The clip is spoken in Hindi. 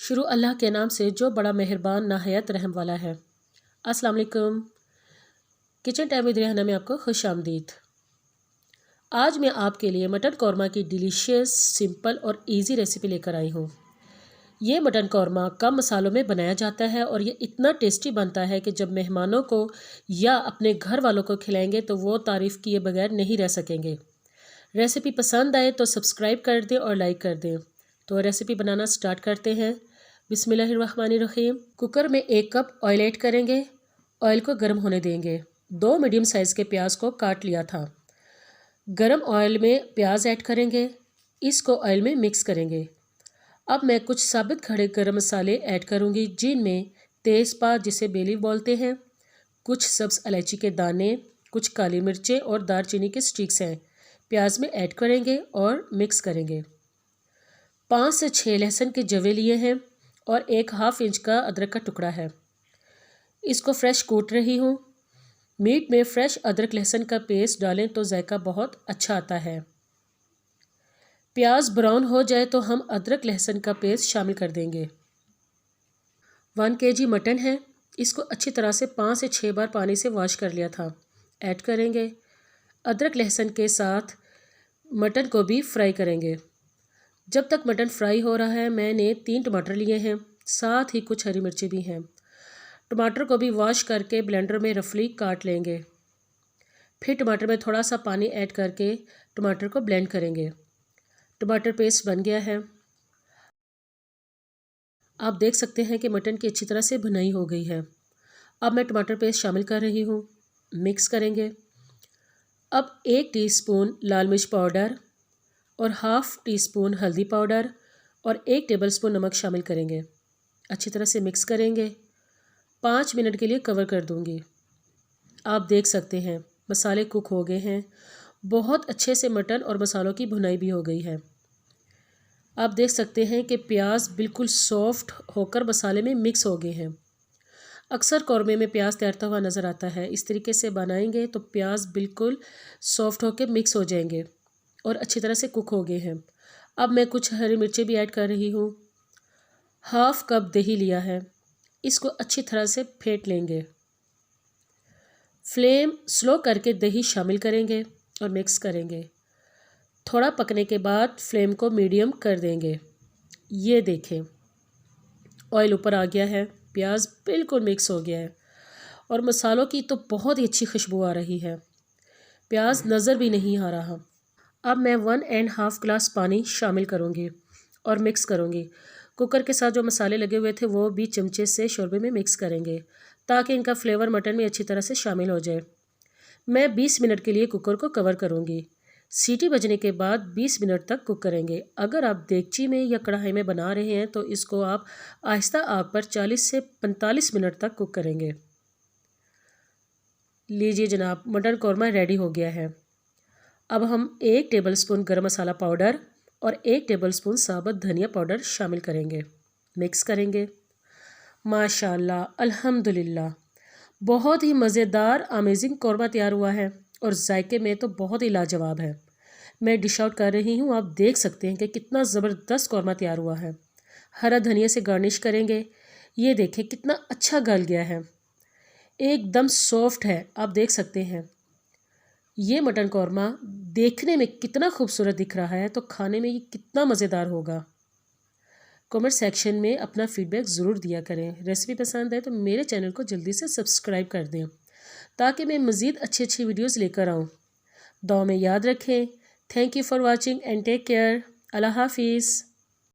शुरू अल्लाह के नाम से जो बड़ा मेहरबान नाहयत रहम वाला है। अस्सलाम वालेकुम। किचन टाइम विद रेहाना में आपको खुश आमदीद। आज मैं आपके लिए मटन कौरमा की डिलीशियस, सिंपल और इजी रेसिपी लेकर आई हूँ। ये मटन कौरमा कम मसालों में बनाया जाता है और ये इतना टेस्टी बनता है कि जब मेहमानों को या अपने घर वालों को खिलाएंगे तो वो तारीफ़ किए बगैर नहीं रह सकेंगे। रेसिपी पसंद आए तो सब्सक्राइब कर दें और लाइक कर दें। तो रेसिपी बनाना स्टार्ट करते हैं। बिस्मिल्लाहिर्रहमानिर्रहीम। कुकर में 1 कप ऑयल ऐड करेंगे। ऑयल को गर्म होने देंगे। 2 मीडियम साइज़ के प्याज को काट लिया था। गर्म ऑयल में प्याज ऐड करेंगे। इसको ऑयल में मिक्स करेंगे। अब मैं कुछ साबित खड़े गरम मसाले ऐड करूँगी, जिनमें तेज़पात जिसे बे लीफ बोलते हैं, कुछ सब्ज़ इलायची के दाने, कुछ काली मिर्चें और दालचीनी के स्टिक्स हैं। प्याज में ऐड करेंगे और मिक्स करेंगे। 5 से 6 लहसुन के जवे लिए हैं और 1/2 इंच का अदरक का टुकड़ा है। इसको फ्रेश कूट रही हूँ। मीट में फ्रेश अदरक लहसुन का पेस्ट डालें तो जायका बहुत अच्छा आता है। प्याज ब्राउन हो जाए तो हम अदरक लहसुन का पेस्ट शामिल कर देंगे। 1 kg मटन है। इसको अच्छी तरह से 5 से 6 बार पानी से वॉश कर लिया था। ऐड करेंगे। अदरक लहसुन के साथ मटन को भी फ्राई करेंगे। जब तक मटन फ्राई हो रहा है, मैंने 3 टमाटर लिए हैं, साथ ही कुछ हरी मिर्ची भी हैं। टमाटर को भी वॉश करके ब्लेंडर में रफली काट लेंगे। फिर टमाटर में थोड़ा सा पानी ऐड करके टमाटर को ब्लेंड करेंगे। टमाटर पेस्ट बन गया है। आप देख सकते हैं कि मटन की अच्छी तरह से भुनाई हो गई है। अब मैं टमाटर पेस्ट शामिल कर रही हूँ। मिक्स करेंगे। अब 1 टीस्पून लाल मिर्च पाउडर और 1/2 टीस्पून हल्दी पाउडर और 1 टेबलस्पून नमक शामिल करेंगे। अच्छी तरह से मिक्स करेंगे। 5 मिनट के लिए कवर कर दूंगी। आप देख सकते हैं मसाले कुक हो गए हैं। बहुत अच्छे से मटन और मसालों की भुनाई भी हो गई है। आप देख सकते हैं कि प्याज बिल्कुल सॉफ्ट होकर मसाले में मिक्स हो गए हैं। अक्सर कौरमे में प्याज तैरता हुआ नज़र आता है। इस तरीके से बनाएंगे तो प्याज बिल्कुल सॉफ्ट होकर मिक्स हो जाएंगे और अच्छी तरह से कुक हो गए हैं। अब मैं कुछ हरी मिर्चें भी ऐड कर रही हूँ। 1/2 कप दही लिया है। इसको अच्छी तरह से फेंट लेंगे। फ्लेम स्लो करके दही शामिल करेंगे और मिक्स करेंगे। थोड़ा पकने के बाद फ्लेम को मीडियम कर देंगे। ये देखें, ऑयल ऊपर आ गया है, प्याज बिल्कुल मिक्स हो गया है और मसालों की तो बहुत ही अच्छी खुशबू आ रही है। प्याज नज़र भी नहीं आ रहा। अब मैं 1.5 ग्लास पानी शामिल करूँगी और मिक्स करूँगी। कुकर के साथ जो मसाले लगे हुए थे वो भी चमचे से शोरबे में मिक्स करेंगे ताकि इनका फ्लेवर मटन में अच्छी तरह से शामिल हो जाए। मैं 20 मिनट के लिए कुकर को कवर करूँगी। सीटी बजने के बाद 20 मिनट तक कुक करेंगे। अगर आप देगची में या कढ़ाई में बना रहे हैं तो इसको आप आहिस्ता आग पर 40 से 45 मिनट तक कुक करेंगे। लीजिए जनाब, मटन कौरमा रेडी हो गया है। अब हम 1 टेबलस्पून गरम मसाला पाउडर और 1 टेबलस्पून साबुत धनिया पाउडर शामिल करेंगे। मिक्स करेंगे। माशाल्लाह, अल्हम्दुलिल्लाह, बहुत ही मज़ेदार अमेजिंग कौरमा तैयार हुआ है और जायके में तो बहुत ही लाजवाब है। मैं डिश आउट कर रही हूँ। आप देख सकते हैं कि कितना ज़बरदस्त कौरमा तैयार हुआ है। हरा धनिया से गार्निश करेंगे। ये देखें कितना अच्छा गल गया है, एकदम सॉफ्ट है। आप देख सकते हैं ये मटन कौरमा देखने में कितना खूबसूरत दिख रहा है, तो खाने में ये कितना मज़ेदार होगा। कमेंट सेक्शन में अपना फीडबैक ज़रूर दिया करें। रेसिपी पसंद है तो मेरे चैनल को जल्दी से सब्सक्राइब कर दें ताकि मैं मज़ीद अच्छी अच्छी वीडियोस लेकर आऊँ। दुआ में याद रखें। Thank you for watching and take care. Allah हाफिज़।